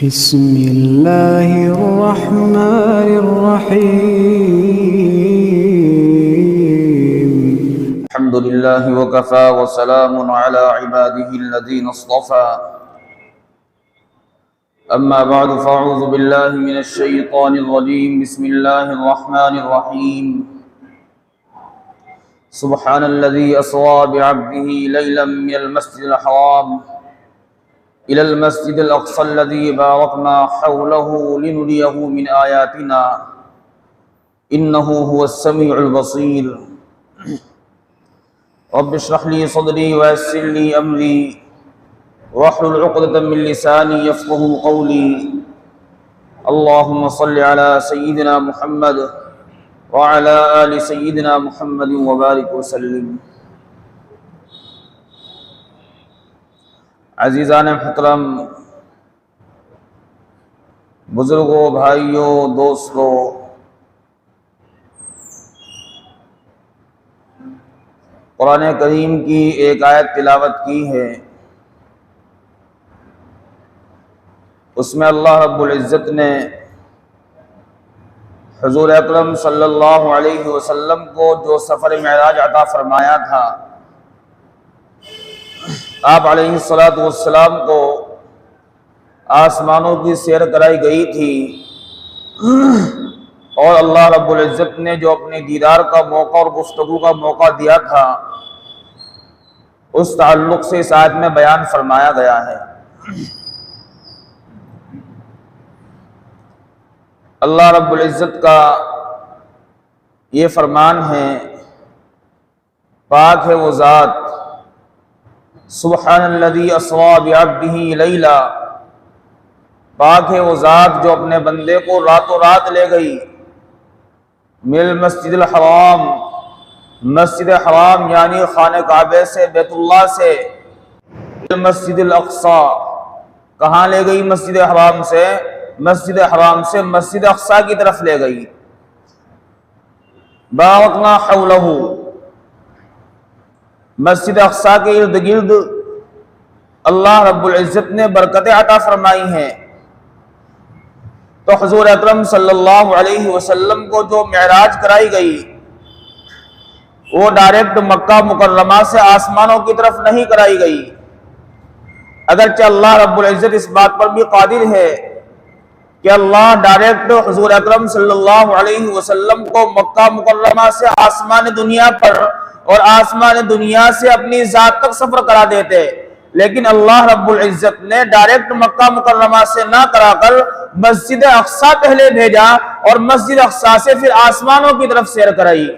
بسم اللہ الرحمن الرحیم الحمد للہ وکفى وسلام علی عباده الذین اصطفى اما بعد فاعوذ باللہ من الشیطان الرجیم بسم اللہ الرحمن الرحیم سبحان الذی اسری بعبده لیلا من المسجد الحرام إلى المسجد الأقصى الذي باركنا حوله لنريه من آياتنا إنه هو السميع البصير رب اشرح لي صدري ويسر لي أمري واحلل عقدة من لساني يفقهوا قولي اللهم صل على سيدنا محمد وعلى آل سيدنا محمد وبارك وسلم. عزیزان محترم، بزرگوں، بھائیوں، دوستوں، قرآن کریم کی ایک آیت تلاوت کی ہے. اس میں اللہ رب العزت نے حضور اکرم صلی اللہ علیہ وسلم کو جو سفر معراج عطا فرمایا تھا، آپ علیہ السلام کو آسمانوں کی سیر کرائی گئی تھی، اور اللہ رب العزت نے جو اپنے دیدار کا موقع اور گفتگو کا موقع دیا تھا، اس تعلق سے اس آیت میں بیان فرمایا گیا ہے. اللہ رب العزت کا یہ فرمان ہے، پاک ہے وہ ذات، سبحان الذی اسری بعبدہ لیلا، پاک ہے وہ ذات جو اپنے بندے کو راتوں رات لے گئی من المسجد الحرام، مسجد حرام یعنی خانہ کعبہ سے، بیت اللہ سے، المسجد الاقصی، کہاں لے گئی؟ مسجد حرام سے، مسجد حرام سے مسجد اقصی کی طرف لے گئی. بارکنا حولہ، مسجد اقصی کے ارد گرد اللہ رب العزت نے برکتیں عطا فرمائی ہیں. تو حضور اکرم صلی اللہ علیہ وسلم کو جو معراج کرائی گئی، وہ ڈائریکٹ مکہ مکرمہ سے آسمانوں کی طرف نہیں کرائی گئی، اگرچہ اللہ رب العزت اس بات پر بھی قادر ہے کہ اللہ ڈائریکٹ حضور اکرم صلی اللہ علیہ وسلم کو مکہ مکرمہ سے آسمان دنیا پر اور آسمان دنیا سے اپنی ذات تک سفر کرا دیتے، لیکن اللہ رب العزت نے ڈائریکٹ مکہ مکرمہ سے نہ کرا کر مسجد اقصی پہلے بھیجا اور مسجد اقصی سے پھر آسمانوں کی طرف سیر کرائی.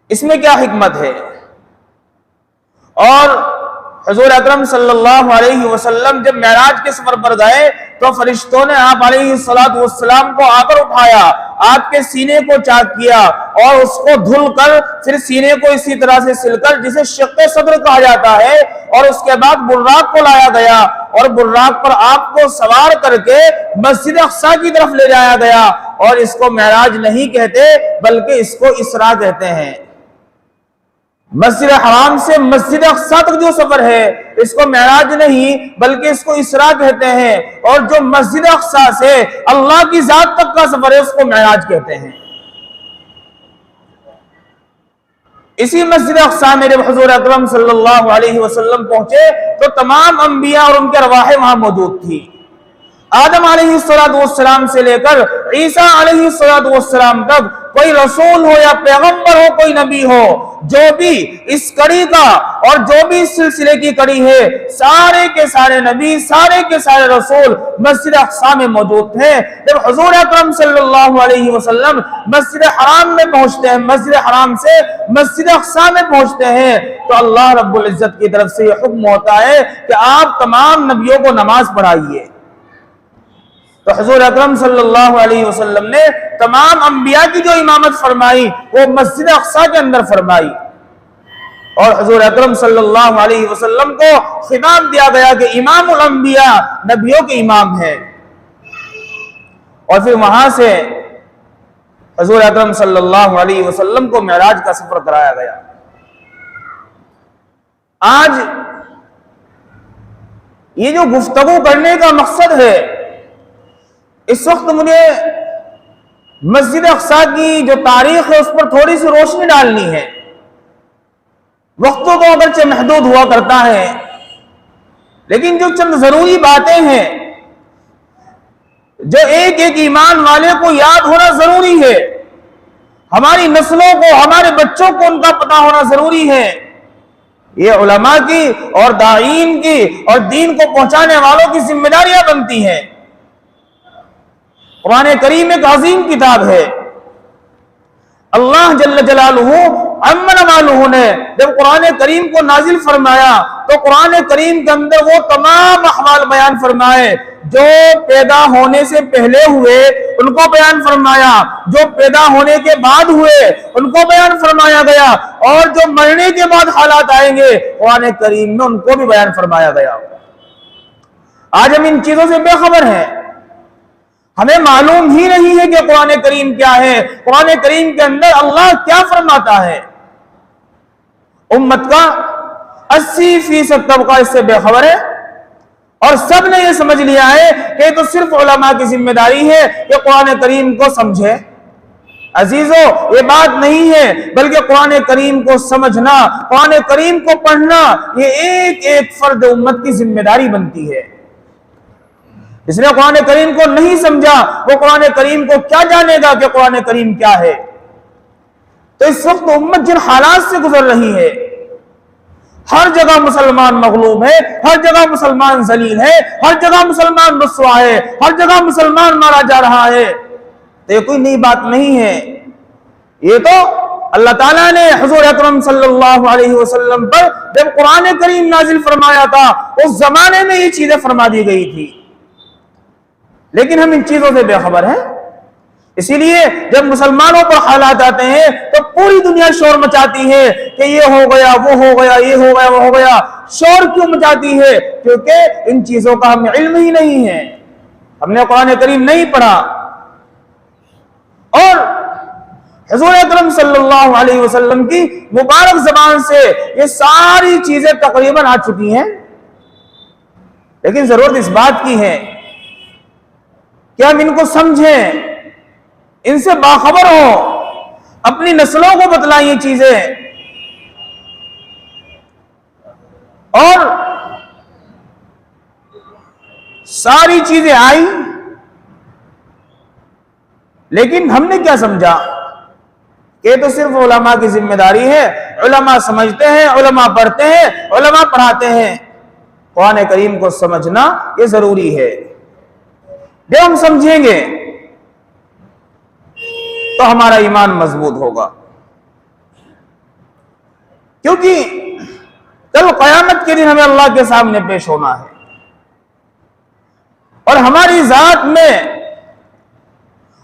اس میں کیا حکمت ہے؟ اور حضور اکرم صلی اللہ علیہ وسلم جب معراج کے سفر پر گئے تو فرشتوں نے آپ علیہ السلام کو آ کر اٹھایا، آپ کے سینے کو چاک کیا اور اس کو دھل کر پھر سینے کو اسی طرح سے سل کر، جسے شق صدر کہا جاتا ہے، اور اس کے بعد براق کو لایا گیا اور براق پر آپ کو سوار کر کے مسجد اقصی کی طرف لے جایا گیا. اور اس کو معراج نہیں کہتے بلکہ اس کو اسراء کہتے ہیں. مسجد حرام سے مسجد اقصی تک جو سفر ہے اس کو معراج نہیں بلکہ اس کو اسراء کہتے ہیں، اور جو مسجد اقصی سے اللہ کی ذات تک کا سفر ہے اس کو معراج کہتے ہیں. اسی مسجد اقصی میں جب حضور اکرم صلی اللہ علیہ وسلم پہنچے تو تمام انبیاء اور ان کے ارواح وہاں موجود تھی. آدم علیہ السلام سے لے کر عیسیٰ علیہ السلام تک، کوئی رسول ہو یا پیغمبر ہو، کوئی نبی ہو، جو بھی اس کڑی کا اور جو بھی اس سلسلے کی کڑی ہے، سارے کے سارے نبی، سارے کے سارے رسول مسجد اقصی میں موجود تھے. جب حضور اکرم صلی اللہ علیہ وسلم مسجد حرام میں پہنچتے ہیں، مسجد حرام سے مسجد اقصی میں پہنچتے ہیں، تو اللہ رب العزت کی طرف سے یہ حکم ہوتا ہے کہ آپ تمام نبیوں کو نماز پڑھائیے. تو حضور اکرم صلی اللہ علیہ وسلم نے تمام انبیاء کی جو امامت فرمائی وہ مسجد اقصی کے اندر فرمائی، اور حضور اکرم صلی اللہ علیہ وسلم کو خطاب دیا گیا کہ امام الانبیاء، نبیوں کے امام ہے. اور پھر وہاں سے حضور اکرم صلی اللہ علیہ وسلم کو معراج کا سفر کرایا گیا. آج یہ جو گفتگو کرنے کا مقصد ہے، اس وقت مجھے مسجد اقصیٰ کی جو تاریخ ہے اس پر تھوڑی سی روشنی ڈالنی ہے۔ وقتوں تو اگرچہ محدود ہوا کرتا ہے، لیکن جو چند ضروری باتیں ہیں جو ایک ایک ایمان والے کو یاد ہونا ضروری ہے، ہماری نسلوں کو، ہمارے بچوں کو ان کا پتہ ہونا ضروری ہے، یہ علماء کی اور داعین کی اور دین کو پہنچانے والوں کی ذمہ داریاں بنتی ہیں۔ قرآن کریم ایک عظیم کتاب ہے۔ اللہ جل جلالہ عمن والہ نے جب قرآن کریم کو نازل فرمایا تو قرآن کریم کے اندر وہ تمام احوال بیان فرمائے جو پیدا ہونے سے پہلے ہوئے ان کو بیان فرمایا، جو پیدا ہونے کے بعد ہوئے ان کو بیان فرمایا گیا، اور جو مرنے کے بعد حالات آئیں گے قرآن کریم میں ان کو بھی بیان فرمایا گیا۔ آج ہم ان چیزوں سے بے خبر ہیں، ہمیں معلوم ہی نہیں ہے کہ قرآن کریم کیا ہے، قرآن کریم کے اندر اللہ کیا فرماتا ہے۔ امت کا 80% طبقہ اس سے بے خبر ہے، اور سب نے یہ سمجھ لیا ہے کہ تو صرف علماء کی ذمہ داری ہے کہ قرآن کریم کو سمجھے۔ عزیزو، یہ بات نہیں ہے، بلکہ قرآن کریم کو سمجھنا، قرآن کریم کو پڑھنا، یہ ایک ایک فرد امت کی ذمہ داری بنتی ہے۔ جس نے قرآن کریم کو نہیں سمجھا وہ قرآن کریم کو کیا جانے گا کہ قرآن کریم کیا ہے۔ تو اس وقت امت جن حالات سے گزر رہی ہے، ہر جگہ مسلمان مغلوب ہے، ہر جگہ مسلمان ذلیل ہے، ہر جگہ مسلمان رسوا ہے، ہر جگہ مسلمان مارا جا رہا ہے، تو یہ کوئی نئی بات نہیں ہے۔ یہ تو اللہ تعالیٰ نے حضور اکرم صلی اللہ علیہ وسلم پر جب قرآن کریم نازل فرمایا تھا اس زمانے میں یہ چیزیں فرما دی گئی تھی، لیکن ہم ان چیزوں سے بے خبر ہیں۔ اسی لیے جب مسلمانوں پر حالات آتے ہیں تو پوری دنیا شور مچاتی ہے کہ یہ ہو گیا، وہ ہو گیا، یہ ہو گیا، وہ ہو گیا۔ شور کیوں مچاتی ہے؟ کیونکہ ان چیزوں کا ہمیں علم ہی نہیں ہے، ہم نے قرآن کریم نہیں پڑھا، اور حضور اکرم صلی اللہ علیہ وسلم کی مبارک زبان سے یہ ساری چیزیں تقریباً آ چکی ہیں، لیکن ضرورت اس بات کی ہے کہ ہم ان کو سمجھیں، ان سے باخبر ہوں، اپنی نسلوں کو بتلائیں یہ چیزیں۔ اور ساری چیزیں آئی، لیکن ہم نے کیا سمجھا کہ تو صرف علماء کی ذمہ داری ہے، علماء سمجھتے ہیں، علماء پڑھتے ہیں، علماء پڑھاتے ہیں۔ قرآن کریم کو سمجھنا یہ ضروری ہے۔ جب ہم سمجھیں گے تو ہمارا ایمان مضبوط ہوگا، کیونکہ کل قیامت کے دن ہمیں اللہ کے سامنے پیش ہونا ہے، اور ہماری ذات میں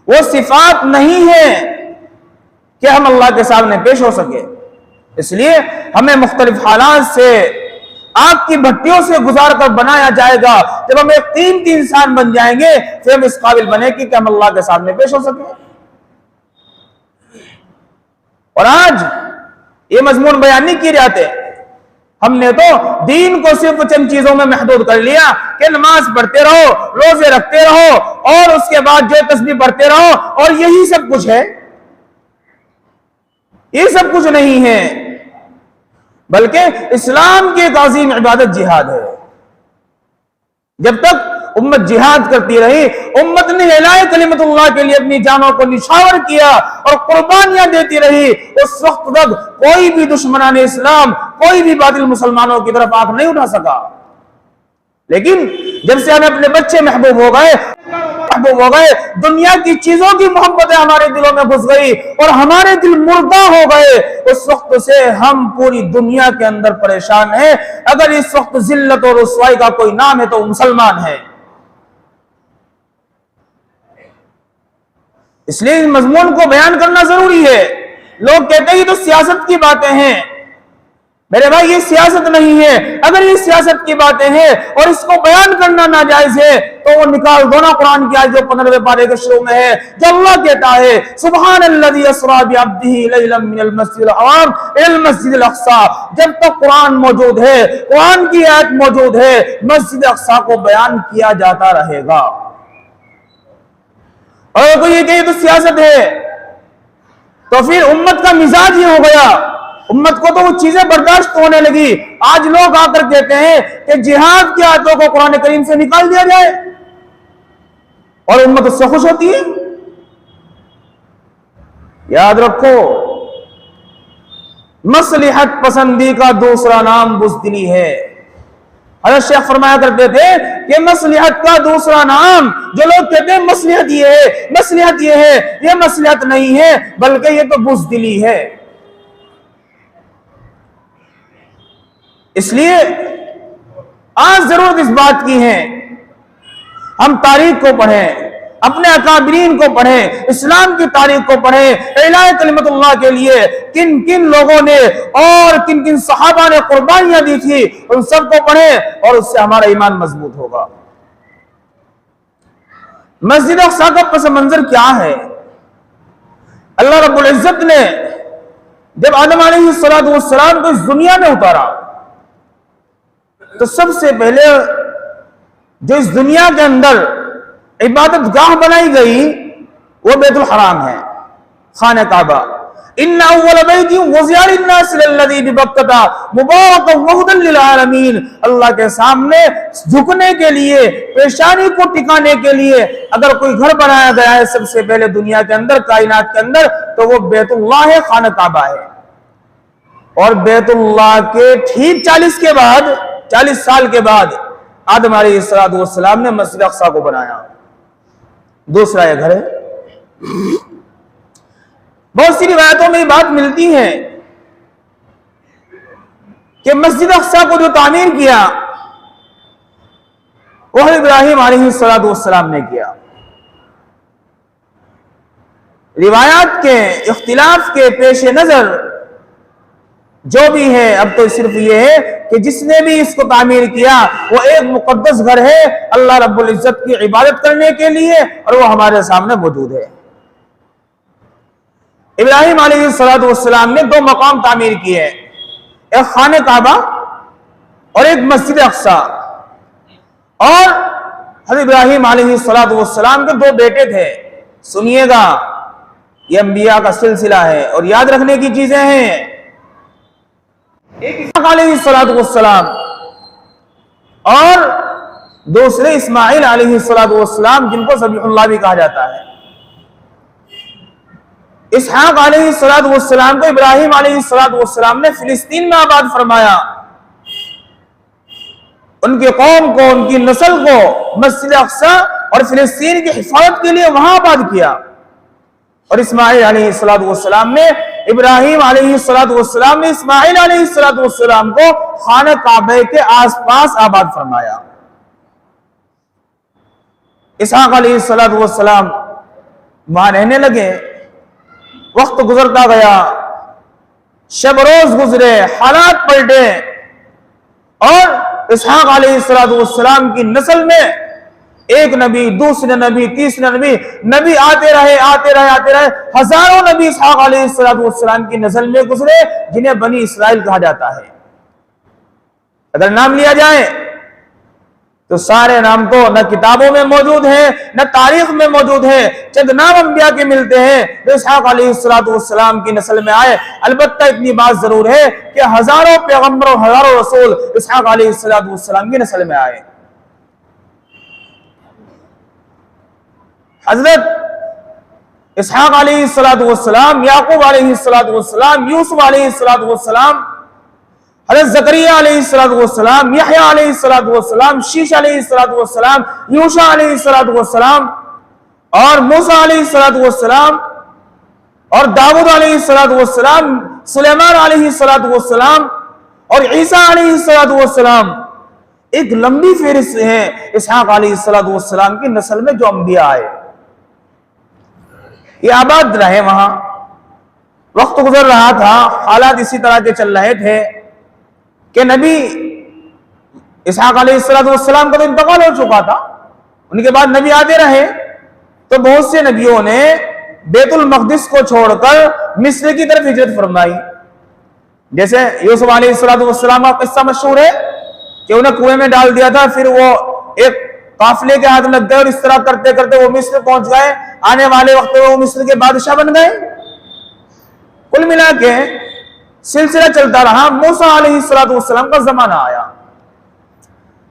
وہ صفات نہیں ہے کہ ہم اللہ کے سامنے پیش ہو سکے۔ اس لیے ہمیں مختلف حالات سے، آگ کی بھٹیوں سے گزار کر بنایا جائے گا۔ جب ہم ایک قیمتی انسان بن جائیں گے پھر ہم اس قابل بنے گی کہ ہم اللہ کے سامنے پیش ہو سکیں۔ اور آج یہ مضمون بیان نہیں کیے جاتے، ہم نے تو دین کو صرف چند چیزوں میں محدود کر لیا کہ نماز پڑھتے رہو، روزے رکھتے رہو، اور اس کے بعد جو تسبیح پڑھتے رہو، اور یہی سب کچھ ہے۔ یہ سب کچھ نہیں ہے، بلکہ اسلام کی ایک عظیم عبادت جہاد ہے۔ جب تک امت جہاد کرتی رہی، امت نے اعلاء کلمت اللہ کے لیے اپنی جانوں کو نچھاور کیا اور قربانیاں دیتی رہی، اس وقت تک کوئی بھی دشمنان اسلام، کوئی بھی باطل مسلمانوں کی طرف آنکھ نہیں اٹھا سکا۔ لیکن جب سے ہمیں اپنے بچے محبوب ہو گئے، دنیا کی چیزوں کی محبتیں ہمارے دلوں میں گھس گئی اور ہمارے دل مردہ ہو گئے، اس وقت سے ہم پوری دنیا کے اندر پریشان ہیں۔ اگر اس وقت ذلت اور رسوائی کا کوئی نام ہے تو وہ مسلمان ہے۔ اس لیے اس مضمون کو بیان کرنا ضروری ہے۔ لوگ کہتے ہیں یہ تو سیاست کی باتیں ہیں، میرے بھائی یہ سیاست نہیں ہے. اگر یہ سیاست کی باتیں ہیں اور اس کو بیان کرنا ناجائز ہے تو وہ نکال دو نا قرآن کی آیت جو 15ویں پارے کے شروع میں ہے, جو اللہ کہتا ہے سبحان الذی اسریٰ بعبدہ لیلا من المسجد الحرام الی المسجد الاقصی. جب تک قرآن موجود ہے, قرآن کی آیت موجود ہے, مسجد اقصی کو بیان کیا جاتا رہے گا. اور کوئی یہ کہ تو سیاست ہے تو پھر امت کا مزاج یہ ہو گیا, امت کو تو وہ چیزیں برداشت ہونے لگی. آج لوگ آ کر کہتے ہیں کہ جہاد کی آیتوں کو قرآن کریم سے نکال دیا جائے اور امت اس سے خوش ہوتی ہے. یاد رکھو, مصلحت پسندی کا دوسرا نام بزدلی ہے. حضرت شیخ فرمایا کرتے تھے کہ مصلحت کا دوسرا نام, جو لوگ کہتے ہیں مصلحت یہ ہے, مصلحت یہ ہے, یہ مصلحت نہیں ہے بلکہ یہ تو بزدلی ہے. اس لیے آج ضرورت اس بات کی ہے ہم تاریخ کو پڑھیں, اپنے اکابرین کو پڑھیں, اسلام کی تاریخ کو پڑھیں, اعلاء کلمت اللہ کے لیے کن کن لوگوں نے اور کن کن صحابہ نے قربانیاں دی تھی, ان سب کو پڑھیں اور اس سے ہمارا ایمان مضبوط ہوگا. مسجد اقصی کا پس منظر کیا ہے؟ اللہ رب العزت نے جب آدم علیہ السلام کو اس دنیا میں اتارا تو سب سے پہلے جو اس دنیا کے اندر عبادت گاہ بنائی گئی وہ بیت الحرام ہے, خانہ کعبہ. ان اول بیت وضع للناس للذی ببکۃ مبارکا وہدی للعالمین. اللہ کے سامنے جھکنے کے لیے, پیشانی کو ٹکانے کے لیے اگر کوئی گھر بنایا گیا ہے سب سے پہلے دنیا کے اندر, کائنات کے اندر, تو وہ بیت اللہ ہے, خانہ کعبہ ہے. اور بیت اللہ کے ٹھیک 40 سال کے بعد آدم علیہ السلام نے مسجد اقصی کو بنایا. دوسرا یہ گھر ہے. بہت سی روایتوں میں یہ بات ملتی ہے کہ مسجد اقصی کو جو تعمیر کیا وہ ابراہیم علیہ السلام نے کیا. روایات کے اختلاف کے پیش نظر جو بھی ہے, اب تو صرف یہ ہے کہ جس نے بھی اس کو تعمیر کیا وہ ایک مقدس گھر ہے اللہ رب العزت کی عبادت کرنے کے لیے, اور وہ ہمارے سامنے موجود ہے. ابراہیم علیہ السلام نے 2 مقام تعمیر کیے, ایک خانہ کعبہ اور ایک مسجد اقصی. اور حضرت ابراہیم علیہ السلام کے 2 بیٹے تھے. سنیے گا, یہ انبیاء کا سلسلہ ہے اور یاد رکھنے کی چیزیں ہیں. ایک اسحاق علیہ السلام اور دوسرے اسماعیل علیہ السلام, جن کو ذبیح اللہ بھی کہا جاتا ہے. اسحاق علیہ السلام کو ابراہیم علیہ السلام نے فلسطین میں آباد فرمایا. ان کی قوم کو, ان کی نسل کو مسجد اقصی اور فلسطین کی حفاظت کے لیے وہاں آباد کیا. اور اسماعیل علیہ السلام نے, ابراہیم علیہ السلام نے اسماعیل علیہ السلام کو خانہ کعبہ کے آس پاس آباد فرمایا. اسحاق علیہ السلام وہاں رہنے لگے. وقت گزرتا گیا, شب روز گزرے, حالات پلٹے, اور اسحاق علیہ السلام کی نسل میں ایک نبی, دوسرے نبی, تیسرے نبی آتے رہے. ہزاروں نبی اسحاق علیہ السلام کی نسل میں گزرے, جنہیں بنی اسرائیل کہا جاتا ہے. اگر نام لیا جائے تو سارے نام تو نہ کتابوں میں موجود ہیں نہ تاریخ میں موجود ہیں. چند نام انبیاء کے ملتے ہیں جو اسحاق علیہ السلام کی نسل میں آئے. البتہ اتنی بات ضرور ہے کہ ہزاروں پیغمبر اور ہزاروں رسول اسحاق علیہ السلام کی نسل میں آئے. حضرت اسحاق علیہ السلام, یعقوب علیہ السلام, یوسف علیہ السلام, حضرت زکریا علیہ السلام, یحییٰ علیہ السلام, شیش علیہ السلام, یوشع علیہ السلام, اور موسیٰ علیہ السلام, اور داؤد علیہ السلام, سلیمان علیہ السلام, اور عیسیٰ علیہ السلام. ایک لمبی فہرست ہے اسحاق علیہ السلام کی نسل میں جو انبیاء آئے. یہ آباد رہے وہاں. وقت گزر رہا تھا, حالات اسی طرح کے چل رہے تھے. کہ نبی اسحاق علیہ السلام کا تو انتقال ہو چکا تھا، ان کے بعد نبی آتے رہے، تو بہت سے نبیوں نے بیت المقدس کو چھوڑ کر مصر کی طرف ہجرت فرمائی. جیسے یوسف علیہ السلام کا قصہ مشہور ہے کہ انہیں کنویں میں ڈال دیا تھا، پھر وہ ایک قافلے کے ہاتھ لگ گئے اور اس طرح کرتے کرتے وہ مصر پہنچ گئے، آنے والے وقت میں وہ مصر کے بادشاہ بن گئے. کل ملا کے سلسلہ چلتا رہا. موسیٰ علیہ السلام کا زمانہ آیا.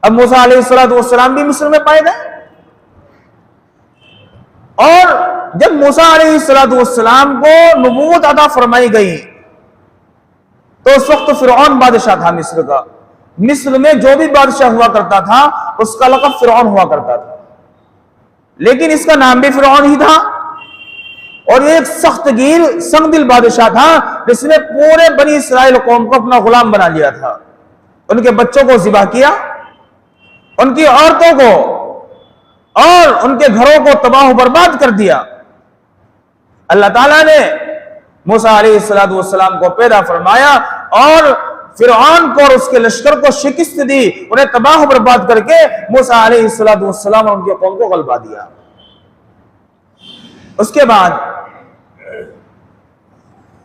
اب موسیٰ علیہ السلام بھی مصر میں پائے گئے، اور جب موسیٰ علیہ السلام کو نبوت عطا فرمائی گئی تو اس وقت فرعون بادشاہ تھا مصر کا. مصر میں جو بھی بادشاہ ہوا کرتا تھا اس کا لقب فرعون ہوا کرتا تھا، لیکن اس کا نام بھی فرعون ہی تھا، اور ایک سخت گیر سنگ دل بادشاہ تھا جس نے پورے بنی اسرائیل قوم کو اپنا غلام بنا لیا تھا. ان کے بچوں کو ذبح کیا، ان کی عورتوں کو اور ان کے گھروں کو تباہ و برباد کر دیا. اللہ تعالیٰ نے موسیٰ علیہ السلام کو پیدا فرمایا اور فرعون کو اور اس کے لشکر کو شکست دی، انہیں تباہ و برباد کر کے موسیٰ علیہ السلام اور ان کے قوم کو غلبہ دیا. اس کے بعد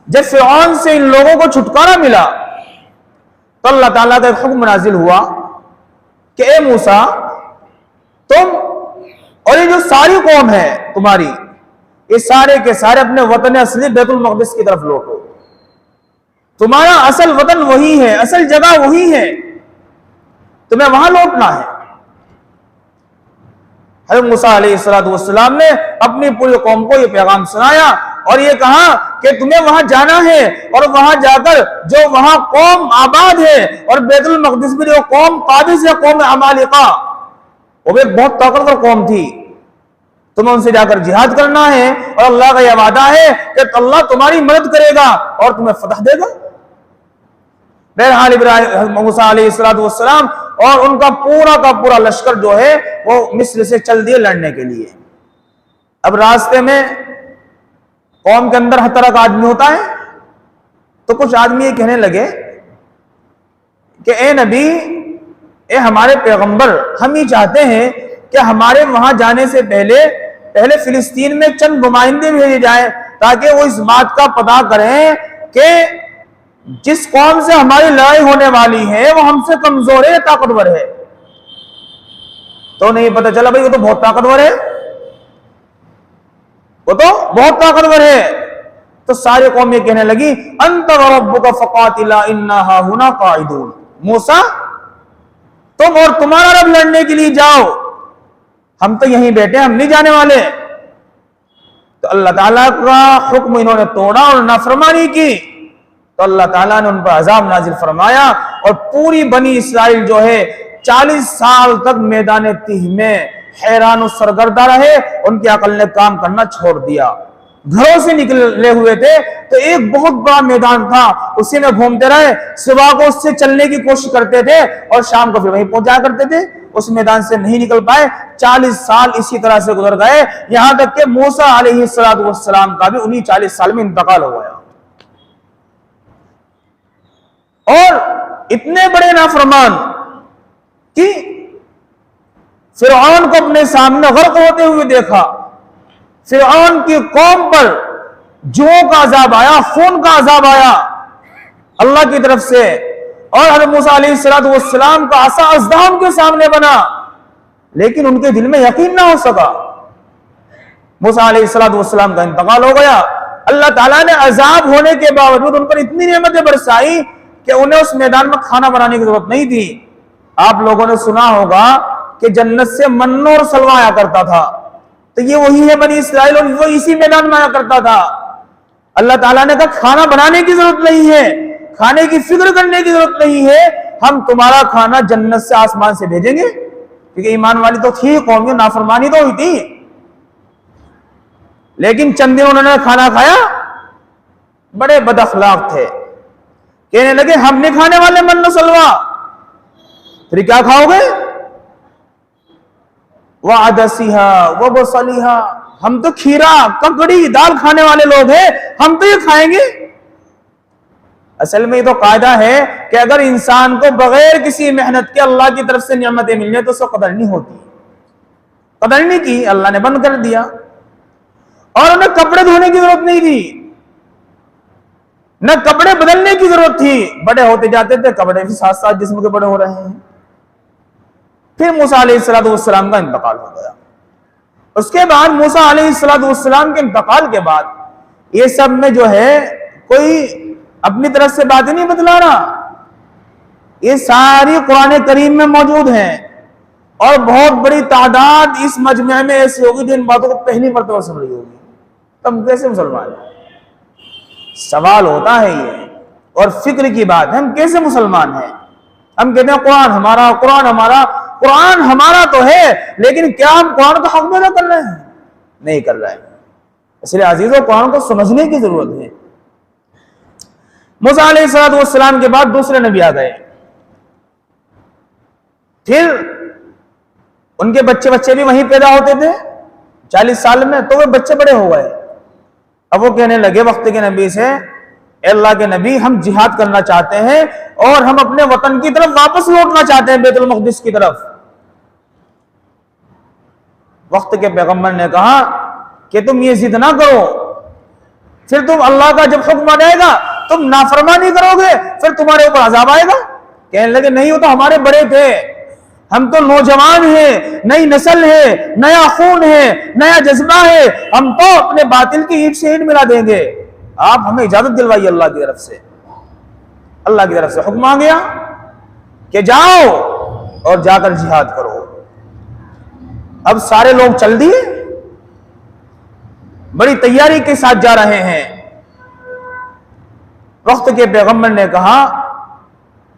جب فرعون سے ان لوگوں کو چھٹکارا ملا تو اللہ تعالیٰ کا ایک حکم نازل ہوا کہ اے موسیٰ، تم اور یہ جو ساری قوم ہے تمہاری، یہ سارے کے سارے اپنے وطن اصلی بیت المقدس کی طرف لوٹو. تمہارا اصل وطن وہی ہے، اصل جگہ وہی ہے، تمہیں وہاں لوٹنا ہے. حضرت موسیٰ علیہ السلام نے اپنی پوری قوم کو یہ پیغام سنایا اور یہ کہا کہ تمہیں وہاں جانا ہے، اور وہاں جا کر جو وہاں قوم آباد ہے، اور بیت المقدس میں جو قوم قابض ہے، قوم عمالقہ، وہ بھی ایک بہت طاقتور قوم تھی، تمہیں ان سے جا کر جہاد کرنا ہے، اور اللہ کا یہ وعدہ ہے کہ اللہ تمہاری مدد کرے گا اور تمہیں فتح دے گا. بہرحال موسیٰ علیہ السلام اور ان کا پورا لشکر جو ہے وہ مصر سے چل دیے لڑنے کے لیے. اب راستے میں قوم کے اندر ہر طرح کا آدمی ہوتا ہے، تو کچھ آدمی یہ کہنے لگے کہ اے نبی، اے ہمارے پیغمبر، ہم یہ چاہتے ہیں کہ ہمارے وہاں جانے سے پہلے فلسطین میں چند نمائندے بھیجے جائیں تاکہ وہ اس بات کا پتہ کریں کہ جس قوم سے ہماری لڑائی ہونے والی ہے وہ ہم سے کمزور ہے، طاقتور ہے. تو نہیں پتہ چلا بھائی وہ تو بہت طاقتور ہے، وہ تو بہت طاقتور ہے. تو ساری قوم یہ کہنے لگی انت وربک فقاتلا انا ہاہنا قاعدون. موسیٰ، تم اور تمہارا رب لڑنے کے لیے جاؤ، ہم تو یہیں بیٹھے، ہم نہیں جانے والے. تو اللہ تعالیٰ کا حکم انہوں نے توڑا اور نافرمانی کی، تو اللہ تعالیٰ نے ان پر عذاب نازل فرمایا، اور پوری بنی اسرائیل جو ہے 40 سال تک میدان تیہ میں حیران و سرگردہ رہے. ان کی عقل نے کام کرنا چھوڑ دیا. گھروں سے نکلے ہوئے تھے تو ایک بہت بڑا میدان تھا، اسی میں گھومتے رہے، صبح کو اس سے چلنے کی کوشش کرتے تھے اور شام کو پھر وہیں پہنچ جایا کرتے تھے. اس میدان سے نہیں نکل پائے. 40 سال اسی طرح سے گزر گئے، یہاں تک کہ موسیٰ علیہ السلام کا بھی انہی 40 سال میں انتقال ہو گیا. اور اتنے بڑے نافرمان کہ فرعون کو اپنے سامنے غرق ہوتے ہوئے دیکھا. فرعون کی قوم پر جوؤں کا عذاب آیا، خون کا عذاب آیا اللہ کی طرف سے، اور حضرت موسیٰ علیہ السلام کا عصا ازدحام کے سامنے بنا، لیکن ان کے دل میں یقین نہ ہو سکا. موسیٰ علیہ السلام کا انتقال ہو گیا. اللہ تعالیٰ نے عذاب ہونے کے باوجود ان پر اتنی نعمتیں برسائی کہ انہیں اس میدان میں کھانا بنانے کی ضرورت نہیں تھی. آپ لوگوں نے سنا ہوگا کہ جنت سے من اور سلوہ آیا کرتا تھا، تو یہ وہی ہے بنی اسرائیل، اور وہ اسی میدان میں آیا کرتا تھا. اللہ تعالیٰ نے کہا کھانا بنانے کی ضرورت نہیں ہے، کھانے کی فکر کرنے کی ضرورت نہیں ہے، ہم تمہارا کھانا جنت سے آسمان سے بھیجیں گے. کیونکہ ایمان والی تو تھی قوم، نافرمانی تو ہوئی تھی، لیکن چند دن انہوں نے کھانا کھایا، بڑے بد اخلاق تھے، کہنے لگے ہم نہیں کھانے والے من و سلوہ. پھر کیا کھاؤ گے؟ وَعَدَسِهَا وَبَصَلِهَا، ہم تو کھیرا ککڑی دال کھانے والے لوگ ہیں، ہم تو یہ کھائیں گے. اصل میں یہ تو قاعدہ ہے کہ اگر انسان کو بغیر کسی محنت کے اللہ کی طرف سے نعمتیں مل جائیں تو اس کو قدر نہیں ہوتی. قدر نہیں کی, اللہ نے بند کر دیا. اور انہیں کپڑے دھونے کی ضرورت نہیں تھی, نہ کپڑے بدلنے کی ضرورت تھی. بڑے ہوتے جاتے تھے, کپڑے بھی ساتھ ساتھ جسم کے بڑے ہو رہے ہیں. پھر موسیٰ علیہ السلام کا انتقال ہو گیا. اس کے بعد موسیٰ علیہ السلام کے انتقال کے بعد یہ سب میں جو ہے کوئی اپنی طرف سے باتیں نہیں بتلا رہا. یہ ساری قرآن کریم میں موجود ہیں, اور بہت بڑی تعداد اس مجمع میں ایسی ہوگی جو ان باتوں کو پہلی مرتبہ سن رہی ہوگی. تم کیسے مسلمان ہیں؟ سوال ہوتا ہے یہ, اور فکر کی بات ہے, ہم کیسے مسلمان ہیں؟ ہم کہتے ہیں قرآن ہمارا, قرآن ہمارا. قرآن ہمارا تو ہے, لیکن کیا ہم قرآن کا حق ادا کر رہے ہیں؟ نہیں کر رہے ہیں. اس لیے عزیزو, قرآن کو سمجھنے کی ضرورت ہے. موسیٰ علیہ السلام کے بعد دوسرے نبی آ گئے. پھر ان کے بچے بھی وہیں پیدا ہوتے تھے 40 سال میں, تو وہ بچے بڑے ہو گئے. اب وہ کہنے لگے وقت کے نبی سے, اے اللہ کے نبی, ہم جہاد کرنا چاہتے ہیں اور ہم اپنے وطن کی طرف واپس لوٹنا چاہتے ہیں, بیت المقدس کی طرف. وقت کے پیغمبر نے کہا کہ تم یہ ضد نہ کرو, پھر تم اللہ کا جب حکم آ جائے گا تم نافرمانی کرو گے, پھر تمہارے اوپر عذاب آئے گا. کہنے لگے نہیں, وہ تو ہمارے بڑے تھے, ہم تو نوجوان ہیں, نئی نسل ہے, نیا خون ہے, نیا جذبہ ہے, ہم تو اپنے باطل کی اینٹ سے اینٹ ملا دیں گے. آپ ہمیں اجازت دلوائیے اللہ کی طرف سے. اللہ کی طرف سے حکم آ گیا کہ جاؤ اور جا کر جہاد کرو. اب سارے لوگ چل دیے, بڑی تیاری کے ساتھ جا رہے ہیں. وقت کے پیغمبر نے کہا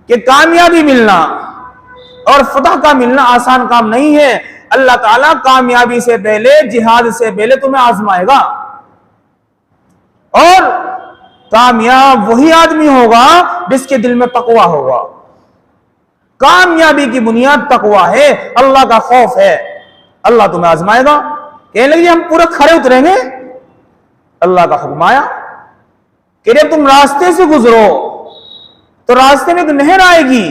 کہ کامیابی ملنا اور فتح کا ملنا آسان کام نہیں ہے. اللہ تعالیٰ کامیابی سے پہلے, جہاد سے پہلے تمہیں آزمائے گا, اور کامیاب وہی آدمی ہوگا جس کے دل میں تقوی ہوگا. کامیابی کی بنیاد تقوی ہے, اللہ کا خوف ہے. اللہ تمہیں آزمائے گا. کہنے لگے ہم پورے کھڑے اتریں گے. اللہ کا حکم آیا کہ جب تم راستے سے گزرو تو راستے میں ایک نہر آئے گی,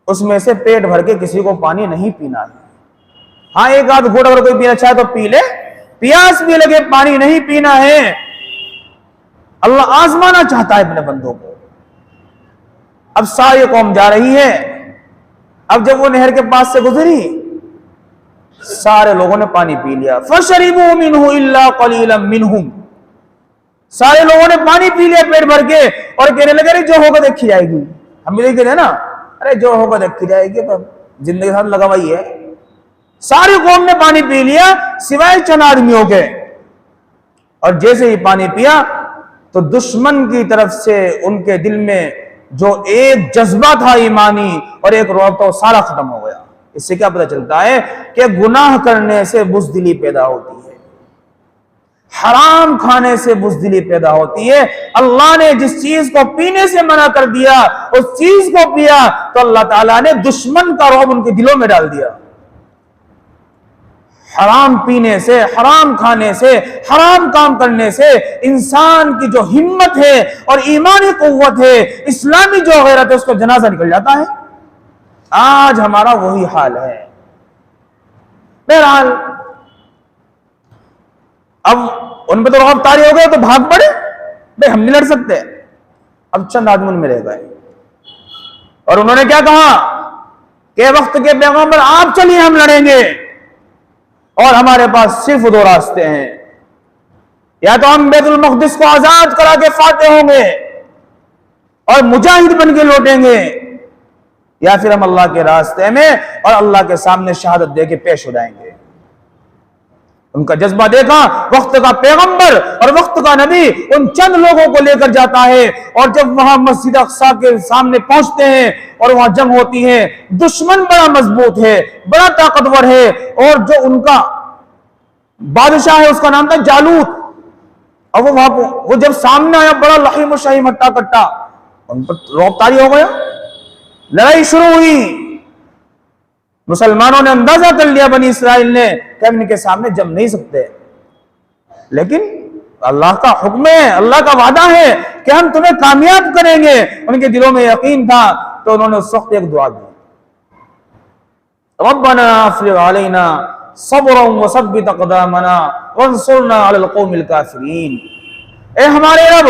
اس میں سے پیٹ بھر کے کسی کو پانی نہیں پینا ہے. ہاں ایک آدھ گھوٹ اگر کوئی پینا چاہے تو پی لے, پیاس بھی لگے پانی نہیں پینا ہے. اللہ آزمانا چاہتا ہے اپنے بندوں کو. اب ساری قوم جا رہی ہے. اب جب وہ نہر کے پاس سے گزری, سارے لوگوں نے پانی پی لیا. فَشَرِبُوا مِنْهُ إِلَّا قَلِيلًا مِنْهُمْ, سارے لوگوں نے پانی پی لیا پیٹ بھر کے, اور کہنے لگے ارے جو ہوگا دیکھی جائے گی. ہم بھی دیکھتے ہیں نا, ارے جو ہوگا دیکھی جائے گی, تو زندگی ساتھ لگا ہوا ہے. ساری قوم نے پانی پی لیا سوائے چند آدمیوں کے. اور جیسے ہی پانی پیا تو دشمن کی طرف سے ان کے دل میں جو ایک جذبہ تھا ایمانی اور ایک رعب تھا, وہ سارا ختم ہو گیا. اس سے کیا پتہ چلتا ہے کہ گناہ کرنے سے بزدلی پیدا ہوتی ہے, حرام کھانے سے بزدلی پیدا ہوتی ہے. اللہ نے جس چیز کو پینے سے منع کر دیا اس چیز کو پیا تو اللہ تعالیٰ نے دشمن کا رعب ان کے دلوں میں ڈال دیا. حرام پینے سے, حرام کھانے سے, حرام کام کرنے سے انسان کی جو ہمت ہے اور ایمانی قوت ہے, اسلامی جو غیرت ہے, اس کا جنازہ نکل جاتا ہے. آج ہمارا وہی حال ہے. بہرحال اب ان پہ تو رعب طاری ہو گئے تو بھاگ پڑے, بھائی ہم نہیں لڑ سکتے. اب چند آدمی ان میں رہ گئے, اور انہوں نے کیا کہا کہ وقت کے پیغمبر آپ چلیے ہم لڑیں گے, اور ہمارے پاس صرف دو راستے ہیں, یا تو ہم بیت المقدس کو آزاد کرا کے فاتح ہوں گے اور مجاہد بن کے لوٹیں گے, یا پھر ہم اللہ کے راستے میں اور اللہ کے سامنے شہادت دے کے پیش ہو جائیں گے. ان کا جذبہ دیکھا. وقت کا پیغمبر اور وقت کا نبی ان چند لوگوں کو لے کر جاتا ہے, اور جب وہاں مسجد اقصی کے سامنے پہنچتے ہیں اور وہاں جنگ ہوتی ہے, دشمن بڑا مضبوط ہے, بڑا طاقتور ہے, اور جو ان کا بادشاہ ہے اس کا نام تھا جالوت. اور وہ جب سامنے آیا بڑا لحیم و شہیم ہٹا کٹا, ان پر رعب طاری ہو گیا. لڑائی شروع ہوئی. مسلمانوں نے اندازہ کر لیا بنی اسرائیل نے کہ ہم ان کے سامنے جم نہیں سکتے, لیکن اللہ کا حکم ہے, اللہ کا وعدہ ہے کہ ہم تمہیں کامیاب کریں گے. ان کے دلوں میں یقین تھا تو انہوں نے اس وقت ایک دعا دی, ربنا افرغ علینا صبرا وثبت اقدامنا وانصرنا علی القوم الکافرین. اے ہمارے رب,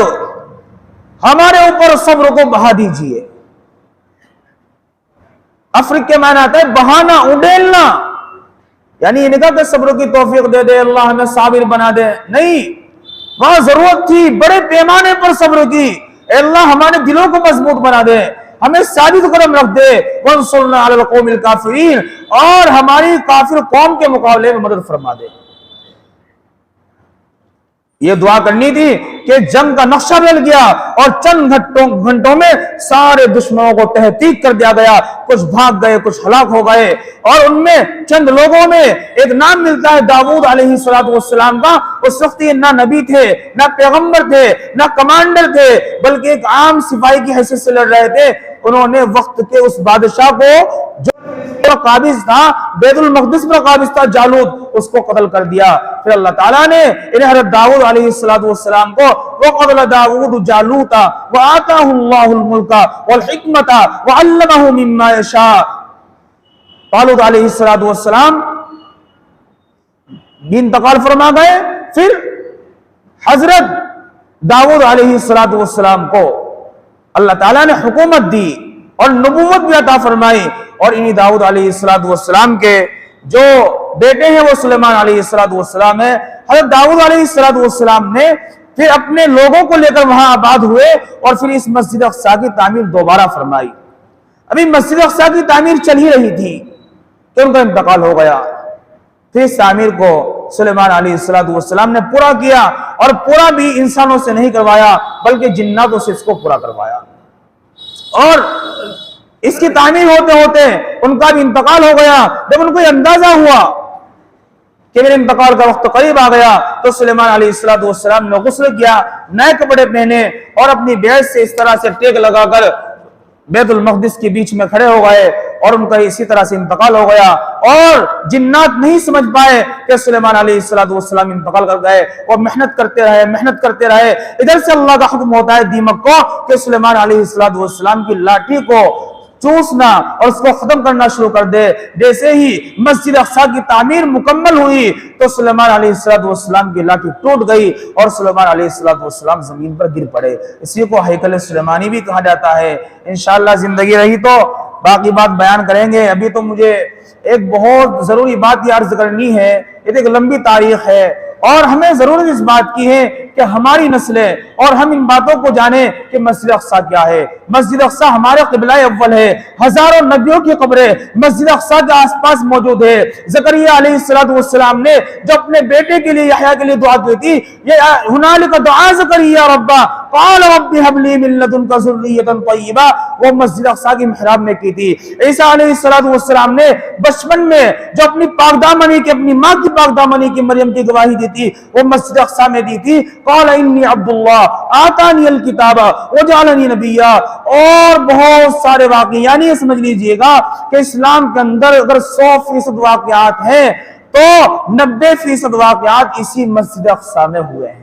ہمارے اوپر صبر کو بہا دیجئے. افرغ کے معنی آتا ہے بہانا, اڈیلنا. یعنی یہ نہیں کہا کہ صبر کی توفیق دے دے, اللہ ہمیں صابر بنا دے, نہیں, وہاں ضرورت تھی بڑے پیمانے پر صبر کی. اے اللہ ہمارے دلوں کو مضبوط بنا دے, ہمیں ثابت قدم رکھ دے. وانصرنا علی القوم الکافرین, اور ہماری کافر قوم کے مقابلے میں مدد فرما دے. یہ دعا کرنی تھی کہ جنگ کا نقشہ بدل گیا اور چند گھنٹوں میں سارے دشمنوں کو تحقیق کر دیا گیا. کچھ بھاگ گئے, کچھ ہلاک ہو گئے, اور ان میں چند لوگوں میں ایک نام ملتا ہے داؤد علیہ السلام کا. اس وقت یہ نہ نبی تھے, نہ پیغمبر تھے, نہ کمانڈر تھے, بلکہ ایک عام سپاہی کی حیثیت سے لڑ رہے تھے. انہوں نے وقت کے اس بادشاہ کو جو قابض تھا, بیت المقدس پر قابض تھا, جالوت, اس کو قتل کر دیا. پھر اللہ تعالیٰ نے انہیں حضرت داؤد علیہ السلام کو وَقَتَلَ دَاوُودُ جَالُوتَ وَآتَاهُ اللَّهُ الْمُلْكَ وَالْحِكْمَةَ وَعَلَّمَهُ مِمَّا يَشَاءُ. طالوت علیہ السلام بھی انتقال فرما گئے. پھر حضرت داؤد علیہ السلام کو اللہ تعالیٰ نے حکومت دی اور نبوت بھی عطا فرمائی. اور انہی داؤد علیہ السلام کے جو بیٹے ہیں وہ سلیمان علیہ السلام ہے. حضرت داؤد علیہ السلام نے پھر اپنے لوگوں کو لے کر وہاں آباد ہوئے اور پھر اس مسجد اقصیٰ کی تعمیر دوبارہ فرمائی. ابھی مسجد اقصیٰ کی تعمیر چل ہی رہی تھی کہ ان کا انتقال ہو گیا. پھر اس تعمیر کو سلیمان علیہ السلام نے پورا کیا, اور پورا بھی انسانوں سے نہیں کروایا بلکہ جناتوں سے اس کو پورا کروایا. اور اس کی تعمیر ہوتے ہوتے ان کا بھی انتقال ہو گیا. جب ان کو یہ اندازہ ہوا کہ میرے انتقال کا وقت قریب آ گیا تو سلیمان علیہ السلام نے غسل کیا, نئے کپڑے پہنے, اور اپنی بیعت سے اس طرح سے ٹیک لگا کر بیت المقدس کے بیچ میں کھڑے ہو گئے, اور ان کا اسی طرح سے انتقال ہو گیا. اور جنات نہیں سمجھ پائے کہ سلیمان علیہ السلام انتقال کر گئے. وہ محنت کرتے رہے. ادھر سے اللہ کا حکم ہوتا ہے دیمک کو کہ سلیمان علیہ السلام کی لاٹھی کو چوسنا اور اس کو ختم کرنا شروع کر دے. جیسے ہی مسجد اقصیٰ کی تعمیر مکمل ہوئی تو سلیمان علیہ السلام کی لاٹھی ٹوٹ گئی اور سلیمان علیہ السلام زمین پر گر پڑے. اسی کو ہیکل سلیمانی بھی کہا جاتا ہے. انشاءاللہ زندگی رہی تو باقی بات بیان کریں گے. ابھی تو مجھے ایک بہت ضروری بات یہ عرض کرنی ہے. یہ ایک لمبی تاریخ ہے اور ہمیں ضرورت اس بات کی ہے کہ ہماری نسلیں اور ہم ان باتوں کو جانیں کہ مسجد اقصیٰ کیا ہے. مسجد اقصیٰ ہمارے قبلہ اول ہے. ہزاروں نبیوں کی قبریں مسجد اقصیٰ کے آس پاس موجود ہے. زکریا علیہ السلام نے جو اپنے بیٹے کے لیے یحییٰ کے لیے دعا کی تھی, یہ ہنالک دعا زکریا ربہ قال رب هب لي من لدنك ذرية طيبة, وہ مسجد اقصیٰ کی محراب میں کی تھی. عیسیٰ علیہ السلام نے بچپن میں جو اپنی پاکدامنی کی, اپنی ماں کی پاکدامنی کی مریم کی گواہی دی تھی, وہ مسجد اقصیٰ میں دی تھی. قال انی عبد اللہ آتانی الکتاب وجعلنی نبیا. اور بہت سارے واقعے, یعنی یہ سمجھ لیجئے گا کہ اسلام کے اندر اگر 100% واقعات ہیں تو 90% واقعات اسی مسجد اقصیٰ میں ہوئے ہیں.